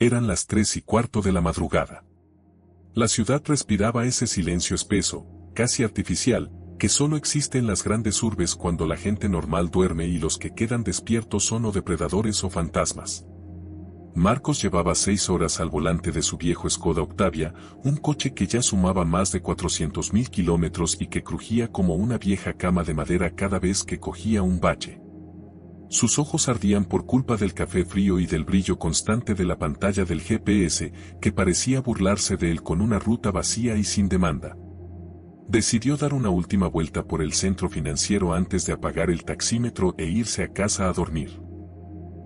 Eran las 3:15 de la madrugada. La ciudad respiraba ese silencio espeso, casi artificial, que solo existe en las grandes urbes cuando la gente normal duerme y los que quedan despiertos son o depredadores o fantasmas. Marcos llevaba 6 horas al volante de su viejo Skoda Octavia, un coche que ya sumaba más de 400.000 kilómetros y que crujía como una vieja cama de madera cada vez que cogía un bache. Sus ojos ardían por culpa del café frío y del brillo constante de la pantalla del GPS, que parecía burlarse de él con una ruta vacía y sin demanda. Decidió dar una última vuelta por el centro financiero antes de apagar el taxímetro e irse a casa a dormir.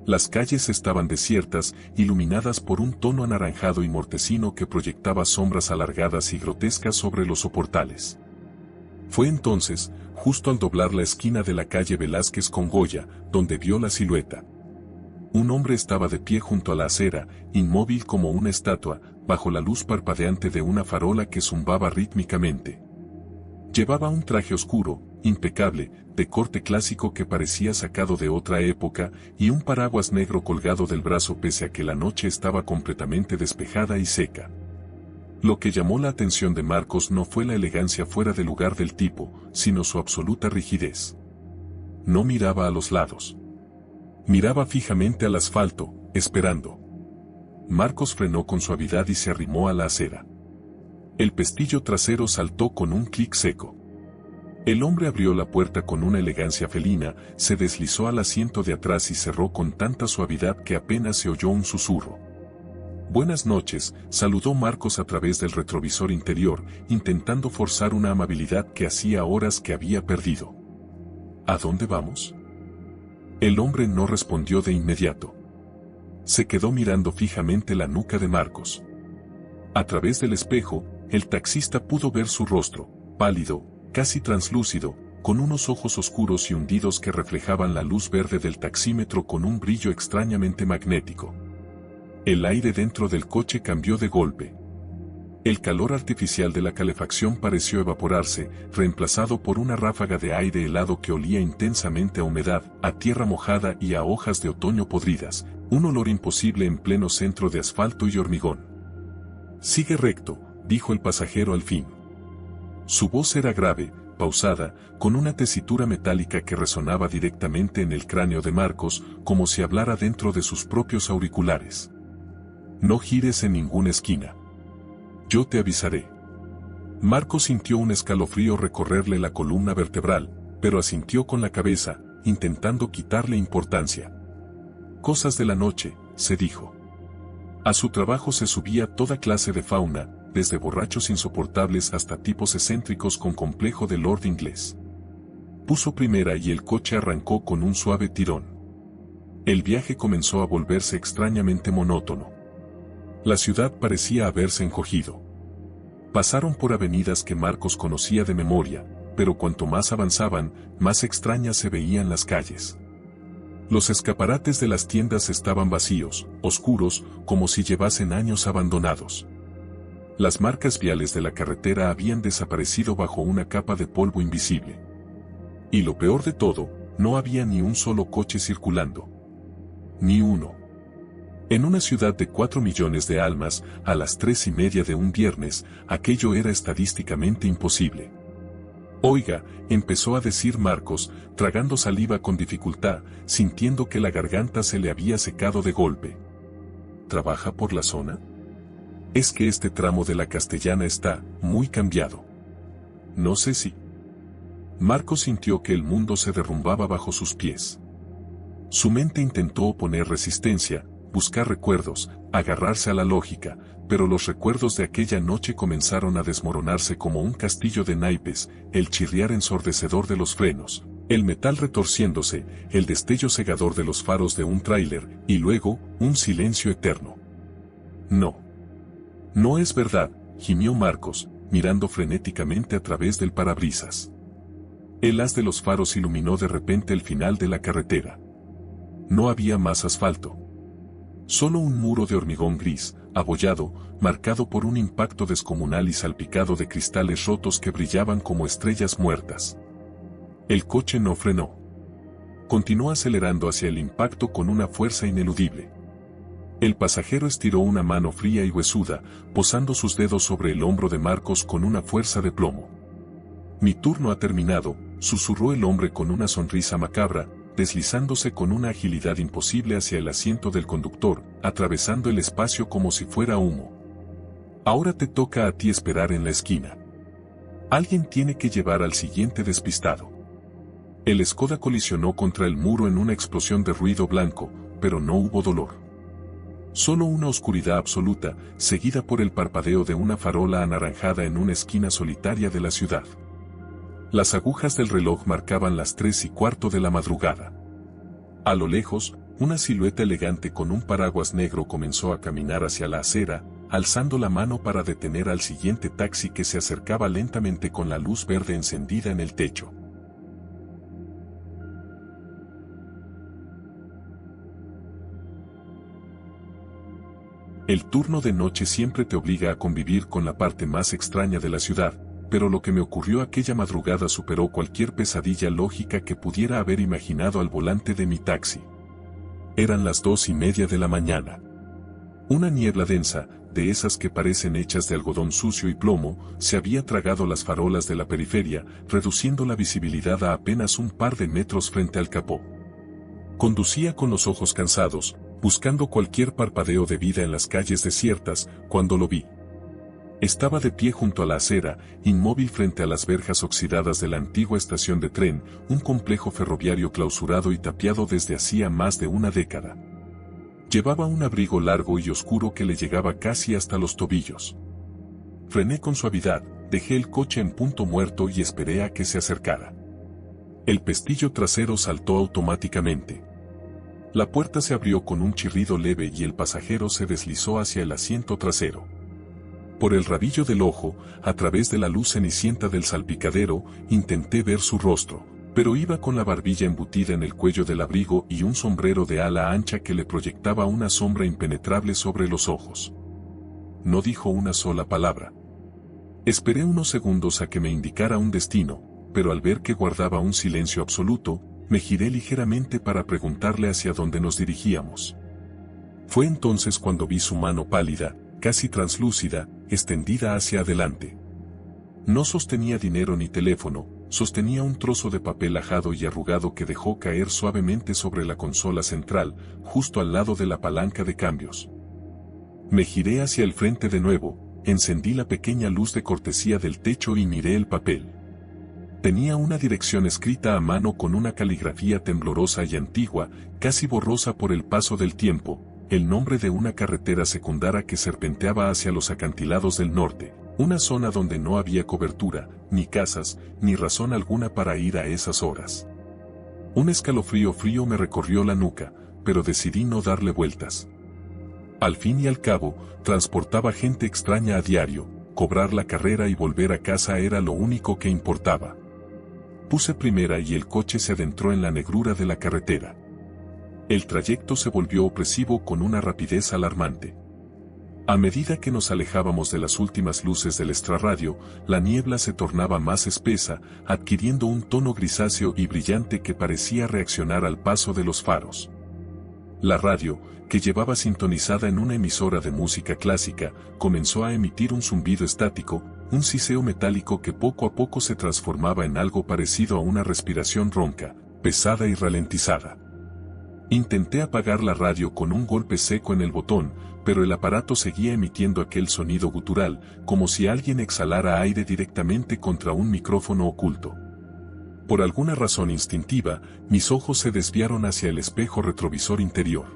Las calles estaban desiertas, iluminadas por un tono anaranjado y mortecino que proyectaba sombras alargadas y grotescas sobre los soportales. Fue entonces, justo al doblar la esquina de la calle Velázquez con Goya, donde vio la silueta. Un hombre estaba de pie junto a la acera, inmóvil como una estatua, bajo la luz parpadeante de una farola que zumbaba rítmicamente. Llevaba un traje oscuro, impecable, de corte clásico que parecía sacado de otra época, y un paraguas negro colgado del brazo pese a que la noche estaba completamente despejada y seca. Lo que llamó la atención de Marcos no fue la elegancia fuera de lugar del tipo, sino su absoluta rigidez. No miraba a los lados. Miraba fijamente al asfalto, esperando. Marcos frenó con suavidad y se arrimó a la acera. El pestillo trasero saltó con un clic seco. El hombre abrió la puerta con una elegancia felina, se deslizó al asiento de atrás y cerró con tanta suavidad que apenas se oyó un susurro. «Buenas noches», saludó Marcos a través del retrovisor interior, intentando forzar una amabilidad que hacía horas que había perdido. «¿A dónde vamos?». El hombre no respondió de inmediato. Se quedó mirando fijamente la nuca de Marcos. A través del espejo, el taxista pudo ver su rostro, pálido, casi translúcido, con unos ojos oscuros y hundidos que reflejaban la luz verde del taxímetro con un brillo extrañamente magnético. El aire dentro del coche cambió de golpe. El calor artificial de la calefacción pareció evaporarse, reemplazado por una ráfaga de aire helado que olía intensamente a humedad, a tierra mojada y a hojas de otoño podridas, un olor imposible en pleno centro de asfalto y hormigón. «Sigue recto», dijo el pasajero al fin. Su voz era grave, pausada, con una tesitura metálica que resonaba directamente en el cráneo de Marcos, como si hablara dentro de sus propios auriculares. «No gires en ninguna esquina. Yo te avisaré». Marcos sintió un escalofrío recorrerle la columna vertebral, pero asintió con la cabeza, intentando quitarle importancia. «Cosas de la noche», se dijo. A su trabajo se subía toda clase de fauna, desde borrachos insoportables hasta tipos excéntricos con complejo de lord inglés. Puso primera y el coche arrancó con un suave tirón. El viaje comenzó a volverse extrañamente monótono. La ciudad parecía haberse encogido. Pasaron por avenidas que Marcos conocía de memoria, pero cuanto más avanzaban, más extrañas se veían las calles. Los escaparates de las tiendas estaban vacíos, oscuros, como si llevasen años abandonados. Las marcas viales de la carretera habían desaparecido bajo una capa de polvo invisible. Y lo peor de todo, no había ni un solo coche circulando. Ni uno. En una ciudad de 4 millones de almas, a las 3:30 de un viernes, aquello era estadísticamente imposible. «Oiga», empezó a decir Marcos, tragando saliva con dificultad, sintiendo que la garganta se le había secado de golpe. «¿Trabaja por la zona? Es que este tramo de la Castellana está muy cambiado. No sé si». Marcos sintió que el mundo se derrumbaba bajo sus pies. Su mente intentó oponer resistencia, buscar recuerdos, agarrarse a la lógica, pero los recuerdos de aquella noche comenzaron a desmoronarse como un castillo de naipes, el chirriar ensordecedor de los frenos, el metal retorciéndose, el destello cegador de los faros de un tráiler, y luego, un silencio eterno. «No. No es verdad», gimió Marcos, mirando frenéticamente a través del parabrisas. El haz de los faros iluminó de repente el final de la carretera. No había más asfalto. Solo un muro de hormigón gris, abollado, marcado por un impacto descomunal y salpicado de cristales rotos que brillaban como estrellas muertas. El coche no frenó. Continuó acelerando hacia el impacto con una fuerza ineludible. El pasajero estiró una mano fría y huesuda, posando sus dedos sobre el hombro de Marcos con una fuerza de plomo. Mi turno ha terminado, susurró el hombre con una sonrisa macabra, deslizándose con una agilidad imposible hacia el asiento del conductor, atravesando el espacio como si fuera humo. Ahora te toca a ti esperar en la esquina. Alguien tiene que llevar al siguiente despistado. El Skoda colisionó contra el muro en una explosión de ruido blanco, pero no hubo dolor. Solo una oscuridad absoluta, seguida por el parpadeo de una farola anaranjada en una esquina solitaria de la ciudad. Las agujas del reloj marcaban las 3:15 de la madrugada. A lo lejos, una silueta elegante con un paraguas negro comenzó a caminar hacia la acera, alzando la mano para detener al siguiente taxi que se acercaba lentamente con la luz verde encendida en el techo. El turno de noche siempre te obliga a convivir con la parte más extraña de la ciudad, pero lo que me ocurrió aquella madrugada superó cualquier pesadilla lógica que pudiera haber imaginado al volante de mi taxi. Eran las 2:30 de la mañana. Una niebla densa, de esas que parecen hechas de algodón sucio y plomo, se había tragado las farolas de la periferia, reduciendo la visibilidad a apenas un par de metros frente al capó. Conducía con los ojos cansados, buscando cualquier parpadeo de vida en las calles desiertas, cuando lo vi. Estaba de pie junto a la acera, inmóvil frente a las verjas oxidadas de la antigua estación de tren, un complejo ferroviario clausurado y tapiado desde hacía más de una década. Llevaba un abrigo largo y oscuro que le llegaba casi hasta los tobillos. Frené con suavidad, dejé el coche en punto muerto y esperé a que se acercara. El pestillo trasero saltó automáticamente. La puerta se abrió con un chirrido leve y el pasajero se deslizó hacia el asiento trasero. Por el rabillo del ojo, a través de la luz cenicienta del salpicadero, intenté ver su rostro, pero iba con la barbilla embutida en el cuello del abrigo y un sombrero de ala ancha que le proyectaba una sombra impenetrable sobre los ojos. No dijo una sola palabra. Esperé unos segundos a que me indicara un destino, pero al ver que guardaba un silencio absoluto, me giré ligeramente para preguntarle hacia dónde nos dirigíamos. Fue entonces cuando vi su mano pálida, casi translúcida, extendida hacia adelante. No sostenía dinero ni teléfono, sostenía un trozo de papel ajado y arrugado que dejó caer suavemente sobre la consola central, justo al lado de la palanca de cambios. Me giré hacia el frente de nuevo, encendí la pequeña luz de cortesía del techo y miré el papel. Tenía una dirección escrita a mano con una caligrafía temblorosa y antigua, casi borrosa por el paso del tiempo, el nombre de una carretera secundaria que serpenteaba hacia los acantilados del norte, una zona donde no había cobertura, ni casas, ni razón alguna para ir a esas horas. Un escalofrío frío me recorrió la nuca, pero decidí no darle vueltas. Al fin y al cabo, transportaba gente extraña a diario, cobrar la carrera y volver a casa era lo único que importaba. Puse primera y el coche se adentró en la negrura de la carretera. El trayecto se volvió opresivo con una rapidez alarmante. A medida que nos alejábamos de las últimas luces del extrarradio, la niebla se tornaba más espesa, adquiriendo un tono grisáceo y brillante que parecía reaccionar al paso de los faros. La radio, que llevaba sintonizada en una emisora de música clásica, comenzó a emitir un zumbido estático, un siseo metálico que poco a poco se transformaba en algo parecido a una respiración ronca, pesada y ralentizada. Intenté apagar la radio con un golpe seco en el botón, pero el aparato seguía emitiendo aquel sonido gutural, como si alguien exhalara aire directamente contra un micrófono oculto. Por alguna razón instintiva, mis ojos se desviaron hacia el espejo retrovisor interior.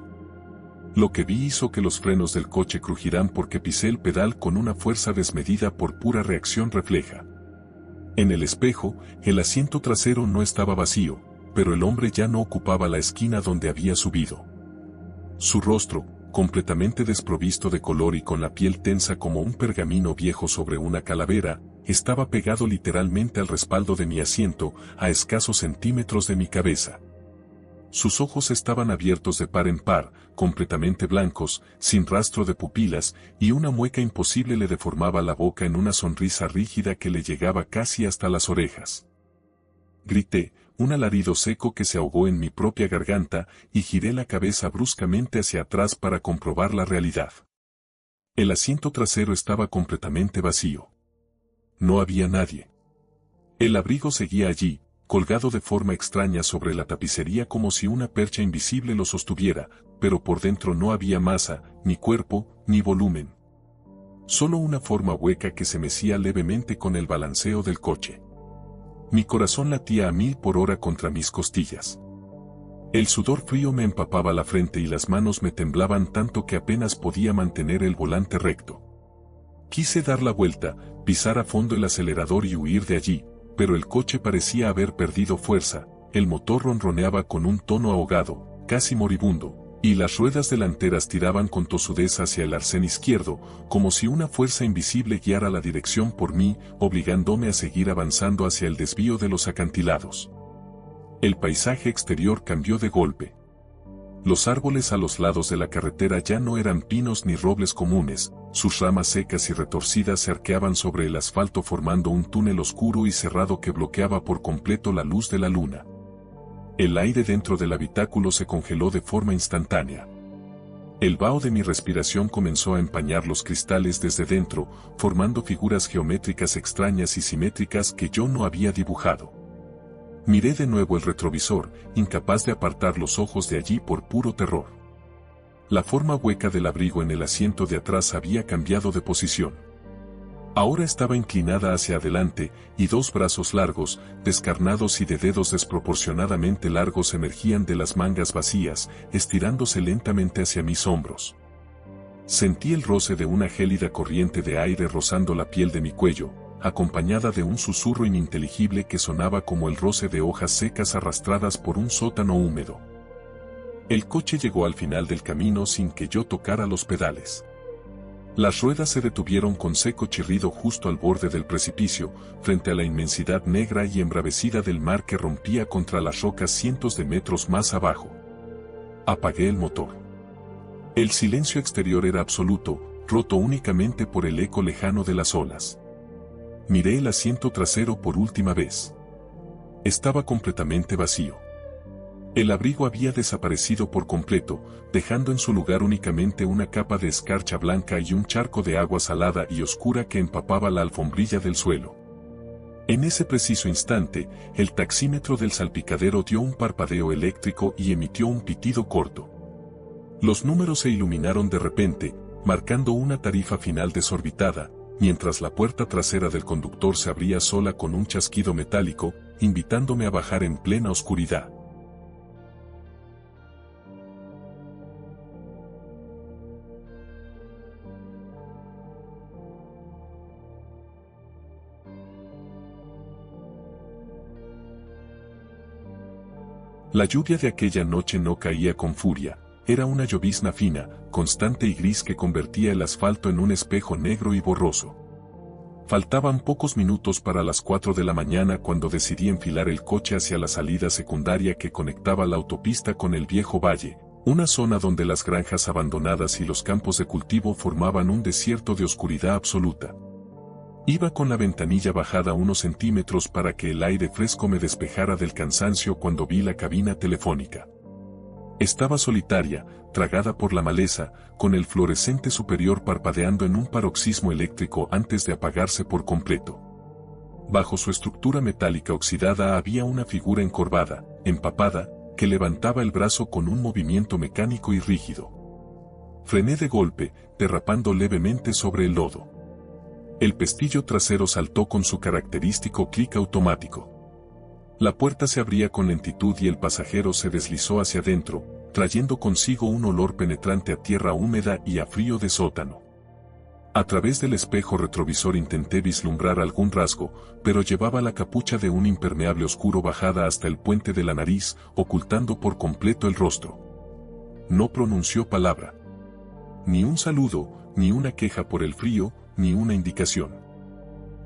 Lo que vi hizo que los frenos del coche crujieran porque pisé el pedal con una fuerza desmedida por pura reacción refleja. En el espejo, el asiento trasero no estaba vacío, pero el hombre ya no ocupaba la esquina donde había subido. Su rostro, completamente desprovisto de color y con la piel tensa como un pergamino viejo sobre una calavera, estaba pegado literalmente al respaldo de mi asiento, a escasos centímetros de mi cabeza. Sus ojos estaban abiertos de par en par, completamente blancos, sin rastro de pupilas, y una mueca imposible le deformaba la boca en una sonrisa rígida que le llegaba casi hasta las orejas. Grité, un alarido seco que se ahogó en mi propia garganta, y giré la cabeza bruscamente hacia atrás para comprobar la realidad. El asiento trasero estaba completamente vacío. No había nadie. El abrigo seguía allí, colgado de forma extraña sobre la tapicería como si una percha invisible lo sostuviera, pero por dentro no había masa, ni cuerpo, ni volumen. Solo una forma hueca que se mecía levemente con el balanceo del coche. Mi corazón latía a 1000 por hora contra mis costillas. El sudor frío me empapaba la frente y las manos me temblaban tanto que apenas podía mantener el volante recto. Quise dar la vuelta, pisar a fondo el acelerador y huir de allí, pero el coche parecía haber perdido fuerza, el motor ronroneaba con un tono ahogado, casi moribundo, y las ruedas delanteras tiraban con tosudez hacia el arcén izquierdo, como si una fuerza invisible guiara la dirección por mí, obligándome a seguir avanzando hacia el desvío de los acantilados. El paisaje exterior cambió de golpe. Los árboles a los lados de la carretera ya no eran pinos ni robles comunes, sus ramas secas y retorcidas se arqueaban sobre el asfalto formando un túnel oscuro y cerrado que bloqueaba por completo la luz de la luna. El aire dentro del habitáculo se congeló de forma instantánea. El vaho de mi respiración comenzó a empañar los cristales desde dentro, formando figuras geométricas extrañas y simétricas que yo no había dibujado. Miré de nuevo el retrovisor, incapaz de apartar los ojos de allí por puro terror. La forma hueca del abrigo en el asiento de atrás había cambiado de posición. Ahora estaba inclinada hacia adelante, y dos brazos largos, descarnados y de dedos desproporcionadamente largos emergían de las mangas vacías, estirándose lentamente hacia mis hombros. Sentí el roce de una gélida corriente de aire rozando la piel de mi cuello, acompañada de un susurro ininteligible que sonaba como el roce de hojas secas arrastradas por un sótano húmedo. El coche llegó al final del camino sin que yo tocara los pedales. Las ruedas se detuvieron con seco chirrido justo al borde del precipicio, frente a la inmensidad negra y embravecida del mar que rompía contra las rocas cientos de metros más abajo. Apagué el motor. El silencio exterior era absoluto, roto únicamente por el eco lejano de las olas. Miré el asiento trasero por última vez. Estaba completamente vacío. El abrigo había desaparecido por completo, dejando en su lugar únicamente una capa de escarcha blanca y un charco de agua salada y oscura que empapaba la alfombrilla del suelo. En ese preciso instante, el taxímetro del salpicadero dio un parpadeo eléctrico y emitió un pitido corto. Los números se iluminaron de repente, marcando una tarifa final desorbitada, mientras la puerta trasera del conductor se abría sola con un chasquido metálico, invitándome a bajar en plena oscuridad. La lluvia de aquella noche no caía con furia, era una llovizna fina, constante y gris que convertía el asfalto en un espejo negro y borroso. Faltaban pocos minutos para las 4 de la mañana cuando decidí enfilar el coche hacia la salida secundaria que conectaba la autopista con el viejo valle, una zona donde las granjas abandonadas y los campos de cultivo formaban un desierto de oscuridad absoluta. Iba con la ventanilla bajada unos centímetros para que el aire fresco me despejara del cansancio cuando vi la cabina telefónica. Estaba solitaria, tragada por la maleza, con el fluorescente superior parpadeando en un paroxismo eléctrico antes de apagarse por completo. Bajo su estructura metálica oxidada había una figura encorvada, empapada, que levantaba el brazo con un movimiento mecánico y rígido. Frené de golpe, derrapando levemente sobre el lodo. El pestillo trasero saltó con su característico clic automático. La puerta se abría con lentitud y el pasajero se deslizó hacia adentro, trayendo consigo un olor penetrante a tierra húmeda y a frío de sótano. A través del espejo retrovisor intenté vislumbrar algún rasgo, pero llevaba la capucha de un impermeable oscuro bajada hasta el puente de la nariz, ocultando por completo el rostro. No pronunció palabra. Ni un saludo, ni una queja por el frío, ni una indicación.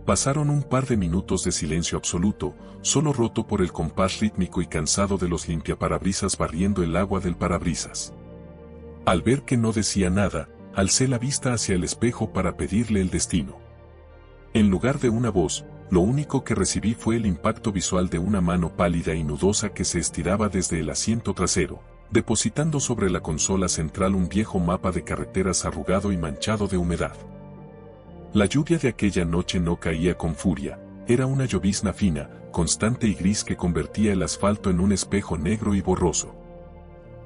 Pasaron un par de minutos de silencio absoluto, solo roto por el compás rítmico y cansado de los limpiaparabrisas barriendo el agua del parabrisas. Al ver que no decía nada, alcé la vista hacia el espejo para pedirle el destino. En lugar de una voz, lo único que recibí fue el impacto visual de una mano pálida y nudosa que se estiraba desde el asiento trasero, depositando sobre la consola central un viejo mapa de carreteras arrugado y manchado de humedad. La lluvia de aquella noche no caía con furia, era una llovizna fina, constante y gris que convertía el asfalto en un espejo negro y borroso.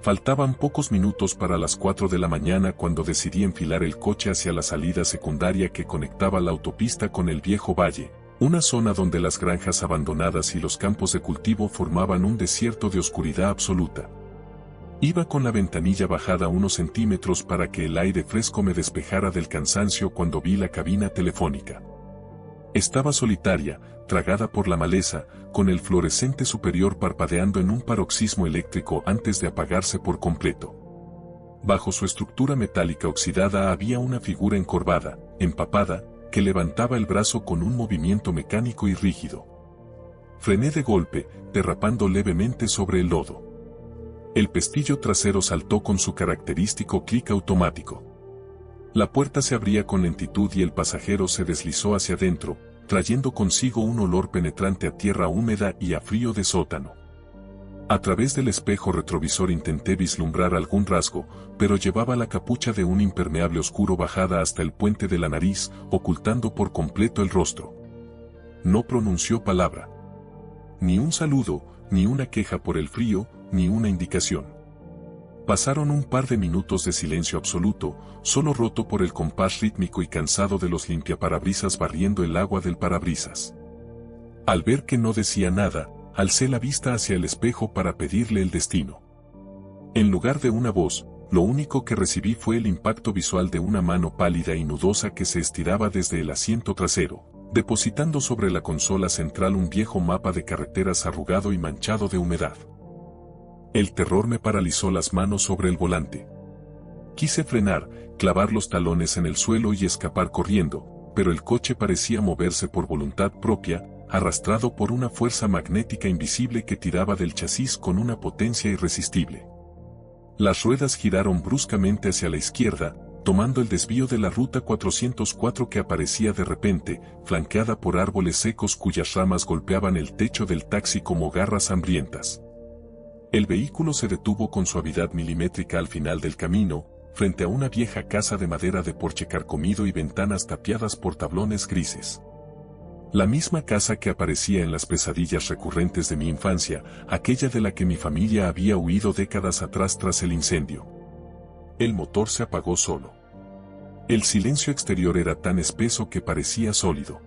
Faltaban pocos minutos para las 4 de la mañana cuando decidí enfilar el coche hacia la salida secundaria que conectaba la autopista con el viejo valle, una zona donde las granjas abandonadas y los campos de cultivo formaban un desierto de oscuridad absoluta. Iba con la ventanilla bajada unos centímetros para que el aire fresco me despejara del cansancio cuando vi la cabina telefónica. Estaba solitaria, tragada por la maleza, con el fluorescente superior parpadeando en un paroxismo eléctrico antes de apagarse por completo. Bajo su estructura metálica oxidada había una figura encorvada, empapada, que levantaba el brazo con un movimiento mecánico y rígido. Frené de golpe, derrapando levemente sobre el lodo. El pestillo trasero saltó con su característico clic automático. La puerta se abría con lentitud y el pasajero se deslizó hacia adentro, trayendo consigo un olor penetrante a tierra húmeda y a frío de sótano. A través del espejo retrovisor intenté vislumbrar algún rasgo, pero llevaba la capucha de un impermeable oscuro bajada hasta el puente de la nariz, ocultando por completo el rostro. No pronunció palabra. Ni un saludo, ni una queja por el frío, ni una indicación. Pasaron un par de minutos de silencio absoluto, solo roto por el compás rítmico y cansado de los limpiaparabrisas barriendo el agua del parabrisas. Al ver que no decía nada, alcé la vista hacia el espejo para pedirle el destino. En lugar de una voz, lo único que recibí fue el impacto visual de una mano pálida y nudosa que se estiraba desde el asiento trasero, depositando sobre la consola central un viejo mapa de carreteras arrugado y manchado de humedad. El terror me paralizó las manos sobre el volante. Quise frenar, clavar los talones en el suelo y escapar corriendo, pero el coche parecía moverse por voluntad propia, arrastrado por una fuerza magnética invisible que tiraba del chasis con una potencia irresistible. Las ruedas giraron bruscamente hacia la izquierda, tomando el desvío de la ruta 404 que aparecía de repente, flanqueada por árboles secos cuyas ramas golpeaban el techo del taxi como garras hambrientas. El vehículo se detuvo con suavidad milimétrica al final del camino, frente a una vieja casa de madera de porche carcomido y ventanas tapiadas por tablones grises. La misma casa que aparecía en las pesadillas recurrentes de mi infancia, aquella de la que mi familia había huido décadas atrás tras el incendio. El motor se apagó solo. El silencio exterior era tan espeso que parecía sólido.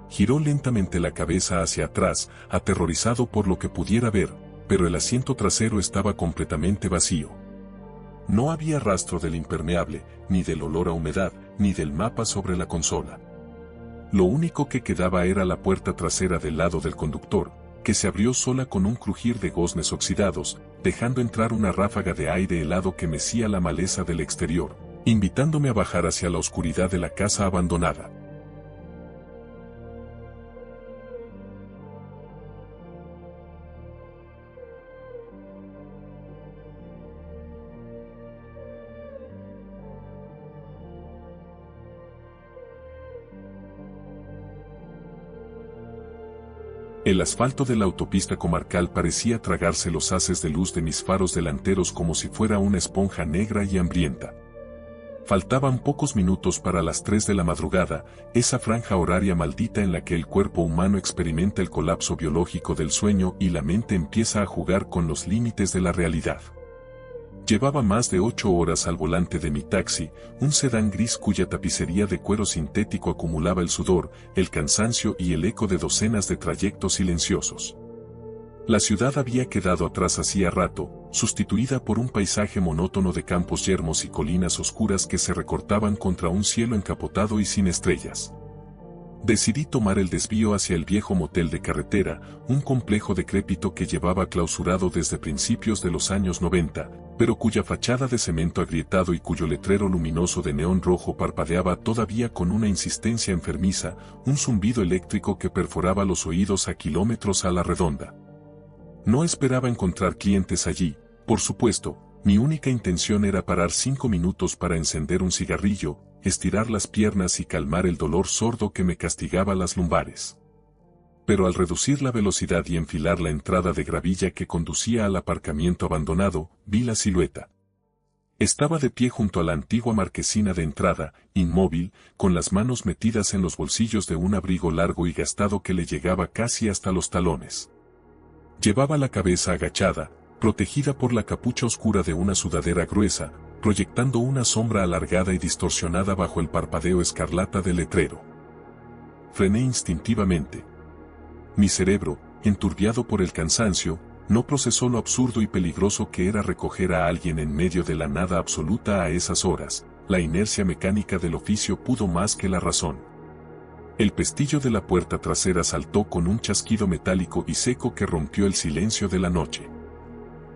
Giró lentamente la cabeza hacia atrás, aterrorizado por lo que pudiera ver, pero el asiento trasero estaba completamente vacío. No había rastro del impermeable, ni del olor a humedad, ni del mapa sobre la consola. Lo único que quedaba era la puerta trasera del lado del conductor, que se abrió sola con un crujir de goznes oxidados, dejando entrar una ráfaga de aire helado que mecía la maleza del exterior, invitándome a bajar hacia la oscuridad de la casa abandonada. El asfalto de la autopista comarcal parecía tragarse los haces de luz de mis faros delanteros como si fuera una esponja negra y hambrienta. Faltaban pocos minutos para las 3 de la madrugada, esa franja horaria maldita en la que el cuerpo humano experimenta el colapso biológico del sueño y la mente empieza a jugar con los límites de la realidad. Llevaba más de 8 horas al volante de mi taxi, un sedán gris cuya tapicería de cuero sintético acumulaba el sudor, el cansancio y el eco de docenas de trayectos silenciosos. La ciudad había quedado atrás hacía rato, sustituida por un paisaje monótono de campos yermos y colinas oscuras que se recortaban contra un cielo encapotado y sin estrellas. Decidí tomar el desvío hacia el viejo motel de carretera, un complejo decrépito que llevaba clausurado desde principios de los años 90, pero cuya fachada de cemento agrietado y cuyo letrero luminoso de neón rojo parpadeaba todavía con una insistencia enfermiza, un zumbido eléctrico que perforaba los oídos a kilómetros a la redonda. No esperaba encontrar clientes allí, por supuesto. Mi única intención era parar 5 minutos para encender un cigarrillo, estirar las piernas y calmar el dolor sordo que me castigaba las lumbares. Pero al reducir la velocidad y enfilar la entrada de gravilla que conducía al aparcamiento abandonado, vi la silueta. Estaba de pie junto a la antigua marquesina de entrada, inmóvil, con las manos metidas en los bolsillos de un abrigo largo y gastado que le llegaba casi hasta los talones. Llevaba la cabeza agachada, protegida por la capucha oscura de una sudadera gruesa, proyectando una sombra alargada y distorsionada bajo el parpadeo escarlata del letrero. Frené instintivamente. Mi cerebro, enturbiado por el cansancio, no procesó lo absurdo y peligroso que era recoger a alguien en medio de la nada absoluta a esas horas. La inercia mecánica del oficio pudo más que la razón. El pestillo de la puerta trasera saltó con un chasquido metálico y seco que rompió el silencio de la noche.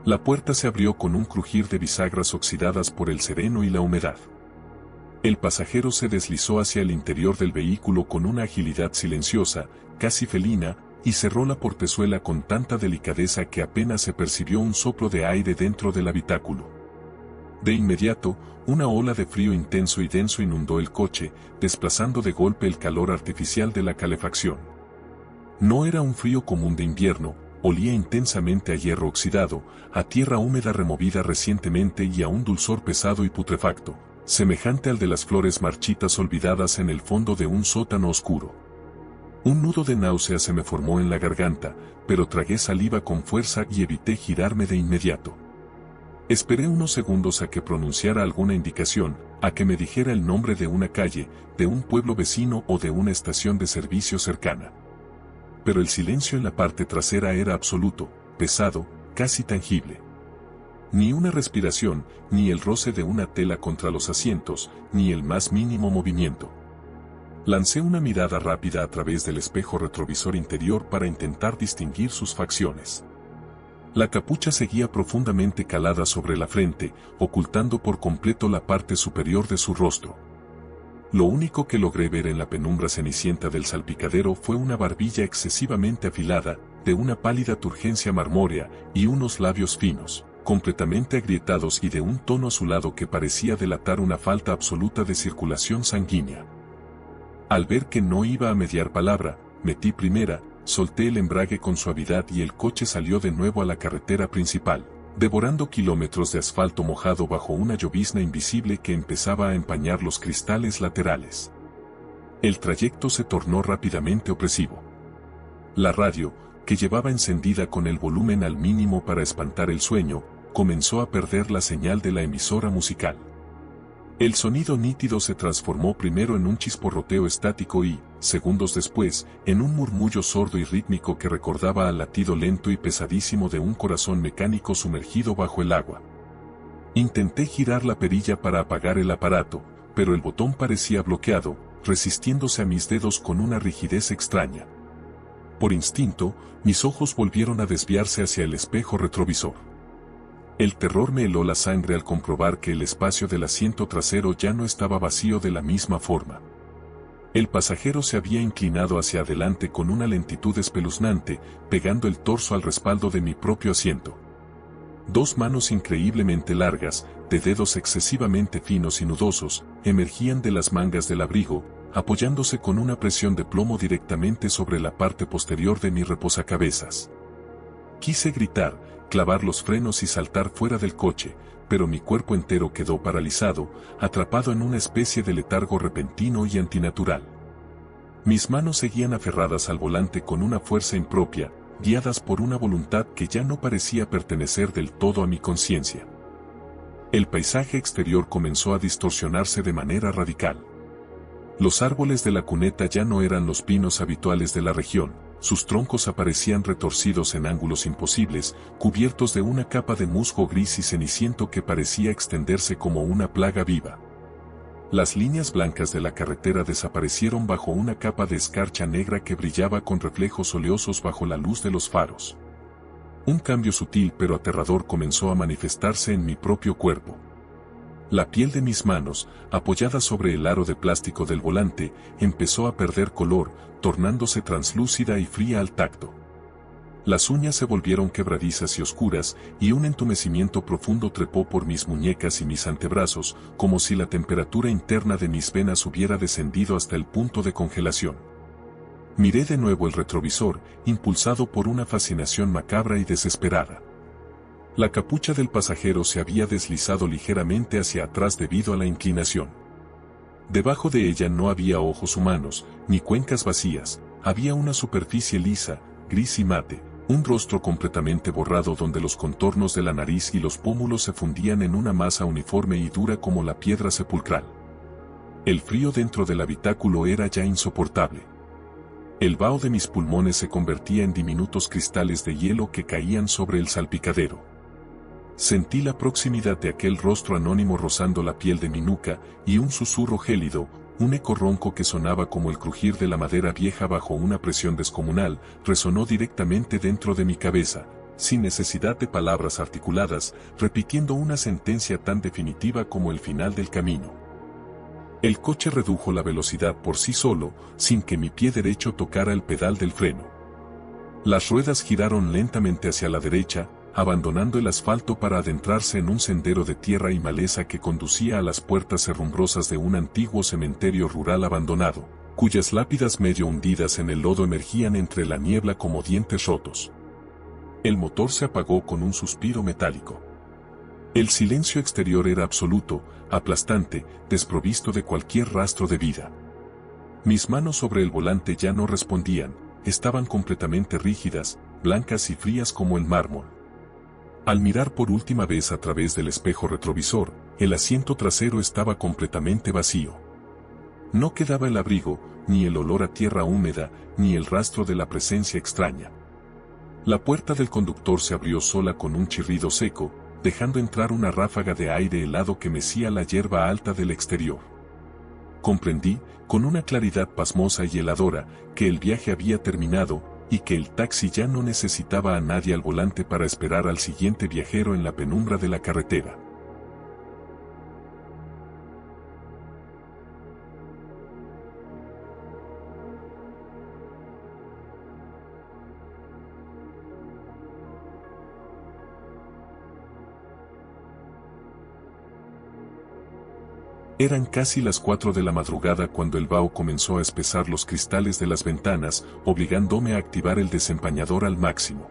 La puerta se abrió con un crujir de bisagras oxidadas por el sereno y la humedad. El pasajero se deslizó hacia el interior del vehículo con una agilidad silenciosa, casi felina, y cerró la portezuela con tanta delicadeza que apenas se percibió un soplo de aire dentro del habitáculo. De inmediato, una ola de frío intenso y denso inundó el coche, desplazando de golpe el calor artificial de la calefacción. No era un frío común de invierno, olía intensamente a hierro oxidado, a tierra húmeda removida recientemente y a un dulzor pesado y putrefacto, semejante al de las flores marchitas olvidadas en el fondo de un sótano oscuro. Un nudo de náusea se me formó en la garganta, pero tragué saliva con fuerza y evité girarme de inmediato. Esperé unos segundos a que pronunciara alguna indicación, a que me dijera el nombre de una calle, de un pueblo vecino o de una estación de servicio cercana. Pero el silencio en la parte trasera era absoluto, pesado, casi tangible. Ni una respiración, ni el roce de una tela contra los asientos, ni el más mínimo movimiento. Lancé una mirada rápida a través del espejo retrovisor interior para intentar distinguir sus facciones. La capucha seguía profundamente calada sobre la frente, ocultando por completo la parte superior de su rostro. Lo único que logré ver en la penumbra cenicienta del salpicadero fue una barbilla excesivamente afilada, de una pálida turgencia marmórea, y unos labios finos, completamente agrietados y de un tono azulado que parecía delatar una falta absoluta de circulación sanguínea. Al ver que no iba a mediar palabra, metí primera, solté el embrague con suavidad y el coche salió de nuevo a la carretera principal, devorando kilómetros de asfalto mojado bajo una llovizna invisible que empezaba a empañar los cristales laterales. El trayecto se tornó rápidamente opresivo. La radio, que llevaba encendida con el volumen al mínimo para espantar el sueño, comenzó a perder la señal de la emisora musical. El sonido nítido se transformó primero en un chisporroteo estático y, segundos después, en un murmullo sordo y rítmico que recordaba al latido lento y pesadísimo de un corazón mecánico sumergido bajo el agua. Intenté girar la perilla para apagar el aparato, pero el botón parecía bloqueado, resistiéndose a mis dedos con una rigidez extraña. Por instinto, mis ojos volvieron a desviarse hacia el espejo retrovisor. El terror me heló la sangre al comprobar que el espacio del asiento trasero ya no estaba vacío de la misma forma. El pasajero se había inclinado hacia adelante con una lentitud espeluznante, pegando el torso al respaldo de mi propio asiento. Dos manos increíblemente largas, de dedos excesivamente finos y nudosos, emergían de las mangas del abrigo, apoyándose con una presión de plomo directamente sobre la parte posterior de mi reposacabezas. Quise gritar, clavar los frenos y saltar fuera del coche, pero mi cuerpo entero quedó paralizado, atrapado en una especie de letargo repentino y antinatural. Mis manos seguían aferradas al volante con una fuerza impropia, guiadas por una voluntad que ya no parecía pertenecer del todo a mi conciencia. El paisaje exterior comenzó a distorsionarse de manera radical. Los árboles de la cuneta ya no eran los pinos habituales de la región, sus troncos aparecían retorcidos en ángulos imposibles, cubiertos de una capa de musgo gris y ceniciento que parecía extenderse como una plaga viva. Las líneas blancas de la carretera desaparecieron bajo una capa de escarcha negra que brillaba con reflejos oleosos bajo la luz de los faros. Un cambio sutil pero aterrador comenzó a manifestarse en mi propio cuerpo. La piel de mis manos, apoyada sobre el aro de plástico del volante, empezó a perder color, tornándose translúcida y fría al tacto. Las uñas se volvieron quebradizas y oscuras, y un entumecimiento profundo trepó por mis muñecas y mis antebrazos, como si la temperatura interna de mis venas hubiera descendido hasta el punto de congelación. Miré de nuevo el retrovisor, impulsado por una fascinación macabra y desesperada. La capucha del pasajero se había deslizado ligeramente hacia atrás debido a la inclinación. Debajo de ella no había ojos humanos, ni cuencas vacías, había una superficie lisa, gris y mate, un rostro completamente borrado donde los contornos de la nariz y los pómulos se fundían en una masa uniforme y dura como la piedra sepulcral. El frío dentro del habitáculo era ya insoportable. El vaho de mis pulmones se convertía en diminutos cristales de hielo que caían sobre el salpicadero. Sentí la proximidad de aquel rostro anónimo rozando la piel de mi nuca, y un susurro gélido, un eco ronco que sonaba como el crujir de la madera vieja bajo una presión descomunal, resonó directamente dentro de mi cabeza, sin necesidad de palabras articuladas, repitiendo una sentencia tan definitiva como el final del camino. El coche redujo la velocidad por sí solo, sin que mi pie derecho tocara el pedal del freno. Las ruedas giraron lentamente hacia la derecha, abandonando el asfalto para adentrarse en un sendero de tierra y maleza que conducía a las puertas herrumbrosas de un antiguo cementerio rural abandonado, cuyas lápidas medio hundidas en el lodo emergían entre la niebla como dientes rotos. El motor se apagó con un suspiro metálico. El silencio exterior era absoluto, aplastante, desprovisto de cualquier rastro de vida. Mis manos sobre el volante ya no respondían, estaban completamente rígidas, blancas y frías como el mármol. Al mirar por última vez a través del espejo retrovisor, el asiento trasero estaba completamente vacío. No quedaba el abrigo, ni el olor a tierra húmeda, ni el rastro de la presencia extraña. La puerta del conductor se abrió sola con un chirrido seco, dejando entrar una ráfaga de aire helado que mecía la hierba alta del exterior. Comprendí, con una claridad pasmosa y heladora, que el viaje había terminado, y que el taxi ya no necesitaba a nadie al volante para esperar al siguiente viajero en la penumbra de la carretera. Eran casi las 4 de la madrugada cuando el vaho comenzó a espesar los cristales de las ventanas, obligándome a activar el desempañador al máximo.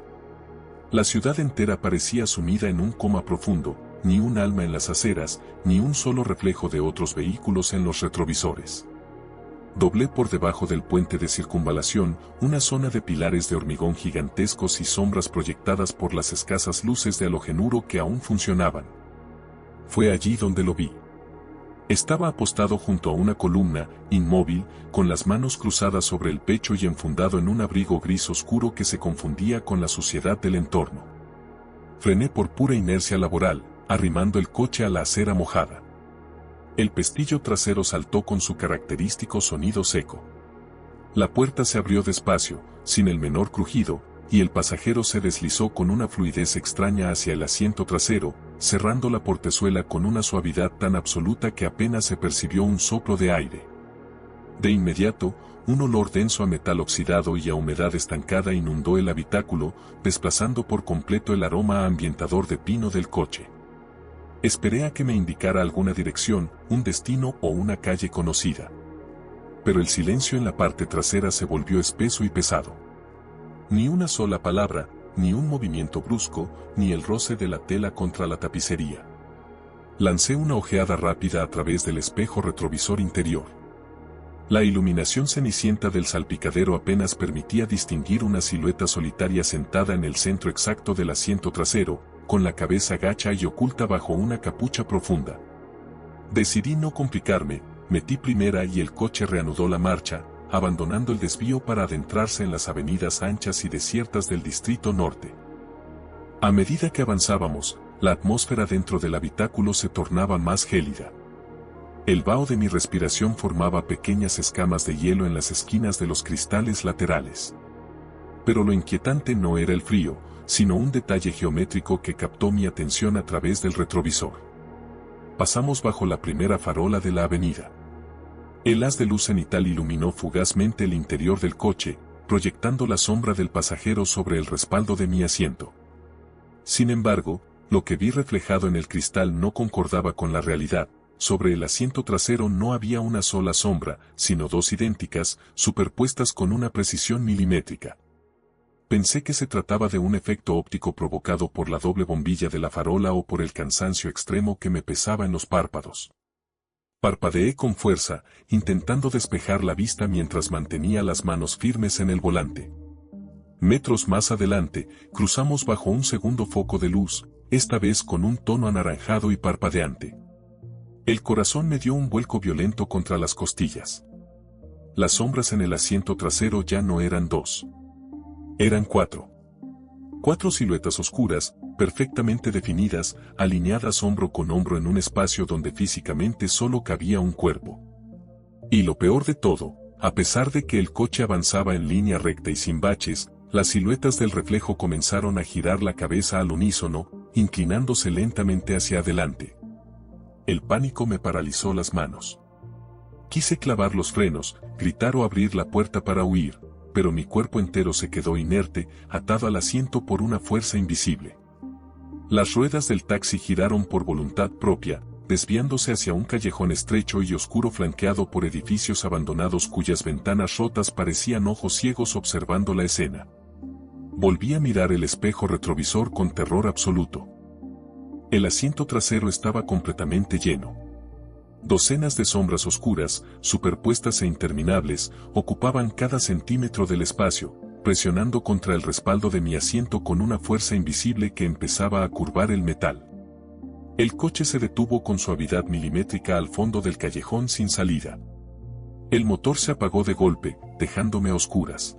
La ciudad entera parecía sumida en un coma profundo, ni un alma en las aceras, ni un solo reflejo de otros vehículos en los retrovisores. Doblé por debajo del puente de circunvalación, una zona de pilares de hormigón gigantescos y sombras proyectadas por las escasas luces de halogenuro que aún funcionaban. Fue allí donde lo vi. Estaba apostado junto a una columna, inmóvil, con las manos cruzadas sobre el pecho y enfundado en un abrigo gris oscuro que se confundía con la suciedad del entorno. Frené por pura inercia laboral, arrimando el coche a la acera mojada. El pestillo trasero saltó con su característico sonido seco. La puerta se abrió despacio, sin el menor crujido, y el pasajero se deslizó con una fluidez extraña hacia el asiento trasero, cerrando la portezuela con una suavidad tan absoluta que apenas se percibió un soplo de aire. De inmediato, un olor denso a metal oxidado y a humedad estancada inundó el habitáculo, desplazando por completo el aroma ambientador de pino del coche. Esperé a que me indicara alguna dirección, un destino o una calle conocida. Pero el silencio en la parte trasera se volvió espeso y pesado. Ni una sola palabra, ni un movimiento brusco, ni el roce de la tela contra la tapicería. Lancé una ojeada rápida a través del espejo retrovisor interior. La iluminación cenicienta del salpicadero apenas permitía distinguir una silueta solitaria sentada en el centro exacto del asiento trasero, con la cabeza gacha y oculta bajo una capucha profunda. Decidí no complicarme, metí primera y el coche reanudó la marcha, abandonando el desvío para adentrarse en las avenidas anchas y desiertas del Distrito Norte. A medida que avanzábamos, la atmósfera dentro del habitáculo se tornaba más gélida. El vaho de mi respiración formaba pequeñas escamas de hielo en las esquinas de los cristales laterales. Pero lo inquietante no era el frío, sino un detalle geométrico que captó mi atención a través del retrovisor. Pasamos bajo la primera farola de la avenida. El haz de luz cenital iluminó fugazmente el interior del coche, proyectando la sombra del pasajero sobre el respaldo de mi asiento. Sin embargo, lo que vi reflejado en el cristal no concordaba con la realidad, sobre el asiento trasero no había una sola sombra, sino dos idénticas, superpuestas con una precisión milimétrica. Pensé que se trataba de un efecto óptico provocado por la doble bombilla de la farola o por el cansancio extremo que me pesaba en los párpados. Parpadeé con fuerza, intentando despejar la vista mientras mantenía las manos firmes en el volante. Metros más adelante, cruzamos bajo un segundo foco de luz, esta vez con un tono anaranjado y parpadeante. El corazón me dio un vuelco violento contra las costillas. Las sombras en el asiento trasero ya no eran dos. Eran cuatro. Cuatro siluetas oscuras, perfectamente definidas, alineadas hombro con hombro en un espacio donde físicamente solo cabía un cuerpo. Y lo peor de todo, a pesar de que el coche avanzaba en línea recta y sin baches, las siluetas del reflejo comenzaron a girar la cabeza al unísono, inclinándose lentamente hacia adelante. El pánico me paralizó las manos. Quise clavar los frenos, gritar o abrir la puerta para huir, pero mi cuerpo entero se quedó inerte, atado al asiento por una fuerza invisible. Las ruedas del taxi giraron por voluntad propia, desviándose hacia un callejón estrecho y oscuro flanqueado por edificios abandonados cuyas ventanas rotas parecían ojos ciegos observando la escena. Volví a mirar el espejo retrovisor con terror absoluto. El asiento trasero estaba completamente lleno. Docenas de sombras oscuras, superpuestas e interminables, ocupaban cada centímetro del espacio, presionando contra el respaldo de mi asiento con una fuerza invisible que empezaba a curvar el metal. El coche se detuvo con suavidad milimétrica al fondo del callejón sin salida. El motor se apagó de golpe, dejándome a oscuras.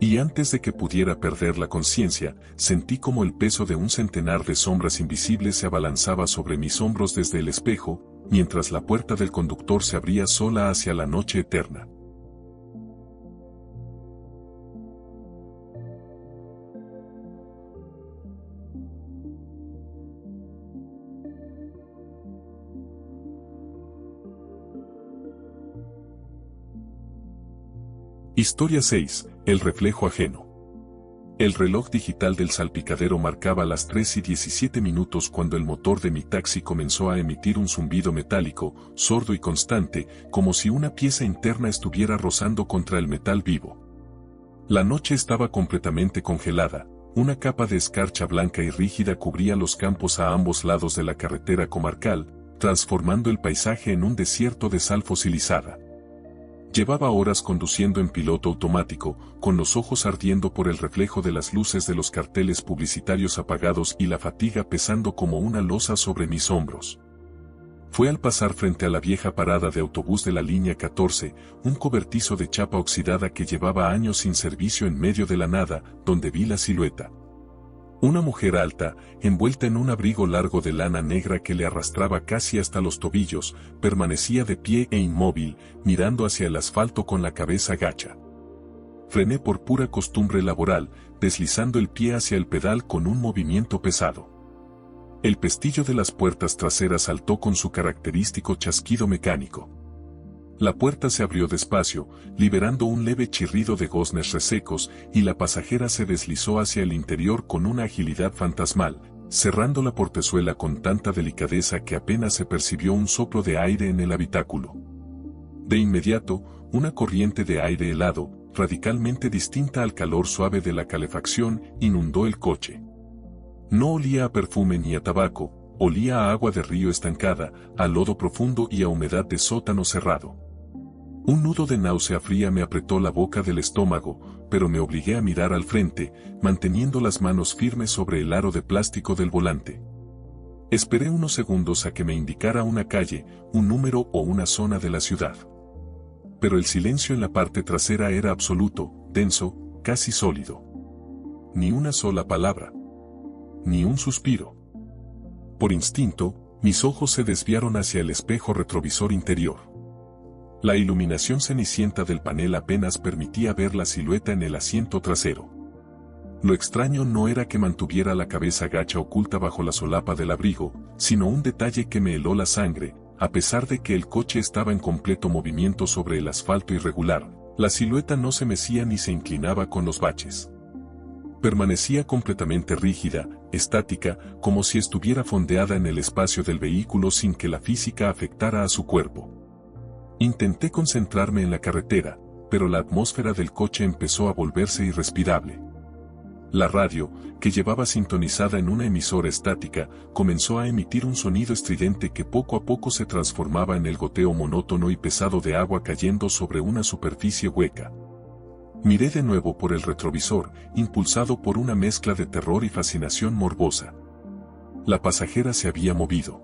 Y antes de que pudiera perder la conciencia, sentí como el peso de un centenar de sombras invisibles se abalanzaba sobre mis hombros desde el espejo, mientras la puerta del conductor se abría sola hacia la noche eterna. Historia 6. El reflejo ajeno. El reloj digital del salpicadero marcaba las 3:17 cuando el motor de mi taxi comenzó a emitir un zumbido metálico, sordo y constante, como si una pieza interna estuviera rozando contra el metal vivo. La noche estaba completamente congelada, una capa de escarcha blanca y rígida cubría los campos a ambos lados de la carretera comarcal, transformando el paisaje en un desierto de sal fosilizada. Llevaba horas conduciendo en piloto automático, con los ojos ardiendo por el reflejo de las luces de los carteles publicitarios apagados y la fatiga pesando como una losa sobre mis hombros. Fue al pasar frente a la vieja parada de autobús de la línea 14, un cobertizo de chapa oxidada que llevaba años sin servicio en medio de la nada, donde vi la silueta. Una mujer alta, envuelta en un abrigo largo de lana negra que le arrastraba casi hasta los tobillos, permanecía de pie e inmóvil, mirando hacia el asfalto con la cabeza gacha. Frené por pura costumbre laboral, deslizando el pie hacia el pedal con un movimiento pesado. El pestillo de las puertas traseras saltó con su característico chasquido mecánico. La puerta se abrió despacio, liberando un leve chirrido de goznes resecos, y la pasajera se deslizó hacia el interior con una agilidad fantasmal, cerrando la portezuela con tanta delicadeza que apenas se percibió un soplo de aire en el habitáculo. De inmediato, una corriente de aire helado, radicalmente distinta al calor suave de la calefacción, inundó el coche. No olía a perfume ni a tabaco, olía a agua de río estancada, a lodo profundo y a humedad de sótano cerrado. Un nudo de náusea fría me apretó la boca del estómago, pero me obligué a mirar al frente, manteniendo las manos firmes sobre el aro de plástico del volante. Esperé unos segundos a que me indicara una calle, un número o una zona de la ciudad. Pero el silencio en la parte trasera era absoluto, denso, casi sólido. Ni una sola palabra. Ni un suspiro. Por instinto, mis ojos se desviaron hacia el espejo retrovisor interior. La iluminación cenicienta del panel apenas permitía ver la silueta en el asiento trasero. Lo extraño no era que mantuviera la cabeza gacha oculta bajo la solapa del abrigo, sino un detalle que me heló la sangre, a pesar de que el coche estaba en completo movimiento sobre el asfalto irregular, la silueta no se mecía ni se inclinaba con los baches. Permanecía completamente rígida, estática, como si estuviera fondeada en el espacio del vehículo sin que la física afectara a su cuerpo. Intenté concentrarme en la carretera, pero la atmósfera del coche empezó a volverse irrespirable. La radio, que llevaba sintonizada en una emisora estática, comenzó a emitir un sonido estridente que poco a poco se transformaba en el goteo monótono y pesado de agua cayendo sobre una superficie hueca. Miré de nuevo por el retrovisor, impulsado por una mezcla de terror y fascinación morbosa. La pasajera se había movido.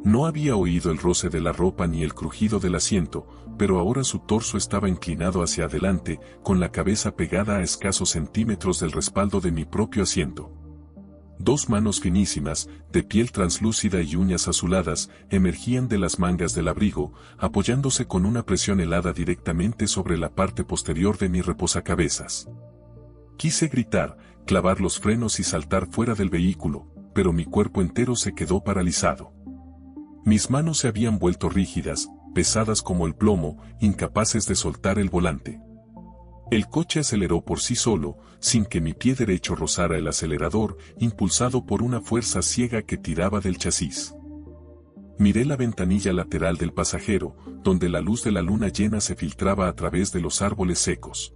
No había oído el roce de la ropa ni el crujido del asiento, pero ahora su torso estaba inclinado hacia adelante, con la cabeza pegada a escasos centímetros del respaldo de mi propio asiento. Dos manos finísimas, de piel translúcida y uñas azuladas, emergían de las mangas del abrigo, apoyándose con una presión helada directamente sobre la parte posterior de mi reposacabezas. Quise gritar, clavar los frenos y saltar fuera del vehículo, pero mi cuerpo entero se quedó paralizado. Mis manos se habían vuelto rígidas, pesadas como el plomo, incapaces de soltar el volante. El coche aceleró por sí solo, sin que mi pie derecho rozara el acelerador, impulsado por una fuerza ciega que tiraba del chasis. Miré la ventanilla lateral del pasajero, donde la luz de la luna llena se filtraba a través de los árboles secos.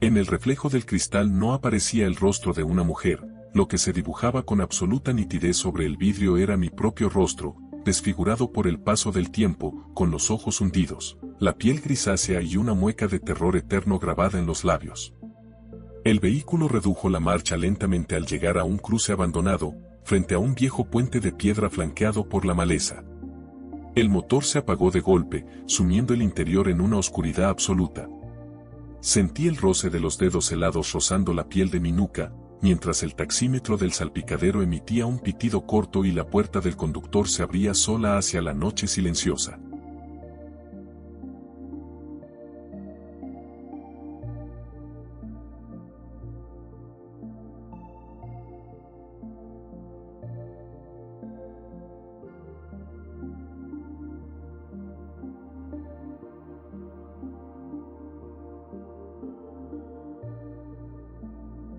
En el reflejo del cristal no aparecía el rostro de una mujer, lo que se dibujaba con absoluta nitidez sobre el vidrio era mi propio rostro, desfigurado por el paso del tiempo, con los ojos hundidos, la piel grisácea y una mueca de terror eterno grabada en los labios. El vehículo redujo la marcha lentamente al llegar a un cruce abandonado, frente a un viejo puente de piedra flanqueado por la maleza. El motor se apagó de golpe, sumiendo el interior en una oscuridad absoluta. Sentí el roce de los dedos helados rozando la piel de mi nuca, mientras el taxímetro del salpicadero emitía un pitido corto y la puerta del conductor se abría sola hacia la noche silenciosa.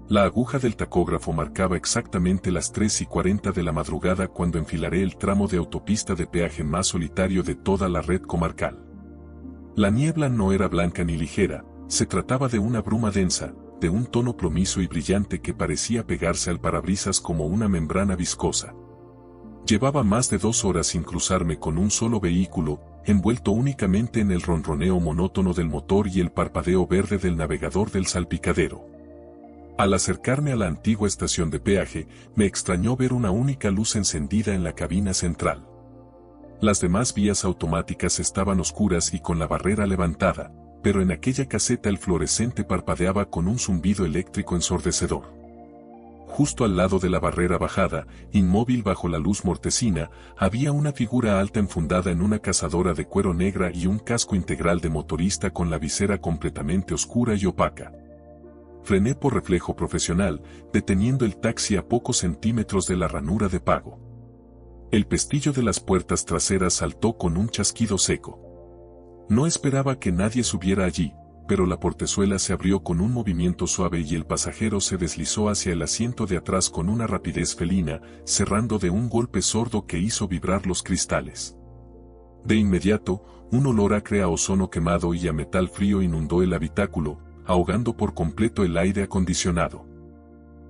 La aguja del tacógrafo marcaba exactamente las 3:40 de la madrugada cuando enfilaré el tramo de autopista de peaje más solitario de toda la red comarcal. La niebla no era blanca ni ligera, se trataba de una bruma densa, de un tono plomizo y brillante que parecía pegarse al parabrisas como una membrana viscosa. Llevaba más de 2 horas sin cruzarme con un solo vehículo, envuelto únicamente en el ronroneo monótono del motor y el parpadeo verde del navegador del salpicadero. Al acercarme a la antigua estación de peaje, me extrañó ver una única luz encendida en la cabina central. Las demás vías automáticas estaban oscuras y con la barrera levantada, pero en aquella caseta el fluorescente parpadeaba con un zumbido eléctrico ensordecedor. Justo al lado de la barrera bajada, inmóvil bajo la luz mortecina, había una figura alta enfundada en una cazadora de cuero negra y un casco integral de motorista con la visera completamente oscura y opaca. Frené por reflejo profesional, deteniendo el taxi a pocos centímetros de la ranura de pago. El pestillo de las puertas traseras saltó con un chasquido seco. No esperaba que nadie subiera allí, pero la portezuela se abrió con un movimiento suave y el pasajero se deslizó hacia el asiento de atrás con una rapidez felina, cerrando de un golpe sordo que hizo vibrar los cristales. De inmediato, un olor acre a ozono quemado y a metal frío inundó el habitáculo, ahogando por completo el aire acondicionado.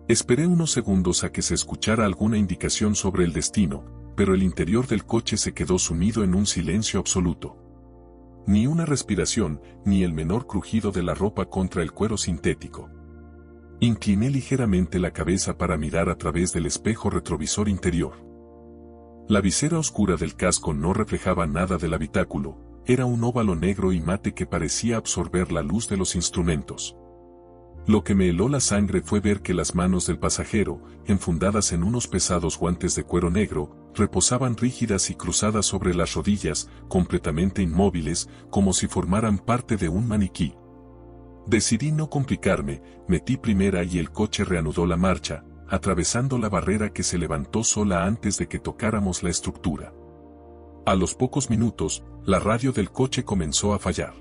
Esperé unos segundos a que se escuchara alguna indicación sobre el destino, pero el interior del coche se quedó sumido en un silencio absoluto. Ni una respiración, ni el menor crujido de la ropa contra el cuero sintético. Incliné ligeramente la cabeza para mirar a través del espejo retrovisor interior. La visera oscura del casco no reflejaba nada del habitáculo, era un óvalo negro y mate que parecía absorber la luz de los instrumentos. Lo que me heló la sangre fue ver que las manos del pasajero, enfundadas en unos pesados guantes de cuero negro, reposaban rígidas y cruzadas sobre las rodillas, completamente inmóviles, como si formaran parte de un maniquí. Decidí no complicarme, metí primera y el coche reanudó la marcha, atravesando la barrera que se levantó sola antes de que tocáramos la estructura. A los pocos minutos, la radio del coche comenzó a fallar.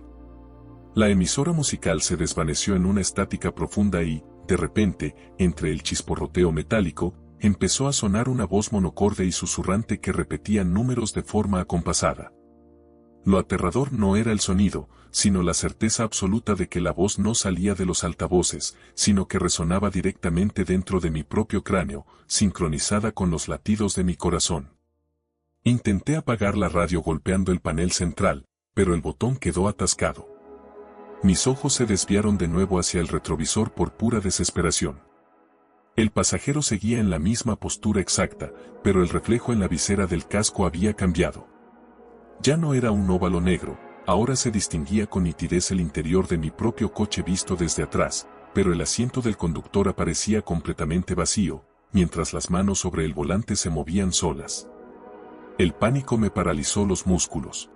La emisora musical se desvaneció en una estática profunda y, De repente, entre el chisporroteo metálico, empezó a sonar una voz monocorde y susurrante que repetía números de forma acompasada. Lo aterrador no era el sonido, sino la certeza absoluta de que la voz no salía de los altavoces, sino que resonaba directamente dentro de mi propio cráneo, sincronizada con los latidos de mi corazón. Intenté apagar la radio golpeando el panel central, pero el botón quedó atascado. Mis ojos se desviaron de nuevo hacia el retrovisor por pura desesperación. El pasajero seguía en la misma postura exacta, pero el reflejo en la visera del casco había cambiado. Ya no era un óvalo negro, ahora se distinguía con nitidez el interior de mi propio coche visto desde atrás, pero el asiento del conductor aparecía completamente vacío, mientras las manos sobre el volante se movían solas. El pánico me paralizó los músculos.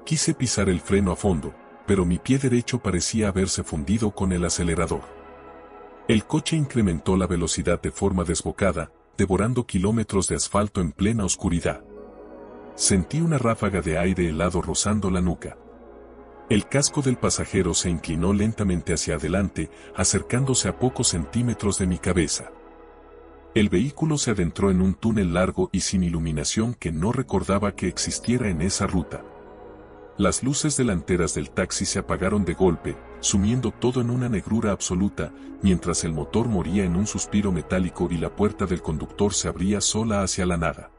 Quise pisar el freno a fondo, pero mi pie derecho parecía haberse fundido con el acelerador. El coche incrementó la velocidad de forma desbocada, devorando kilómetros de asfalto en plena oscuridad. Sentí una ráfaga de aire helado rozando la nuca. El casco del pasajero se inclinó lentamente hacia adelante, acercándose a pocos centímetros de mi cabeza. El vehículo se adentró en un túnel largo y sin iluminación que no recordaba que existiera en esa ruta. Las luces delanteras del taxi se apagaron de golpe, sumiendo todo en una negrura absoluta, mientras el motor moría en un suspiro metálico y la puerta del conductor se abría sola hacia la nada.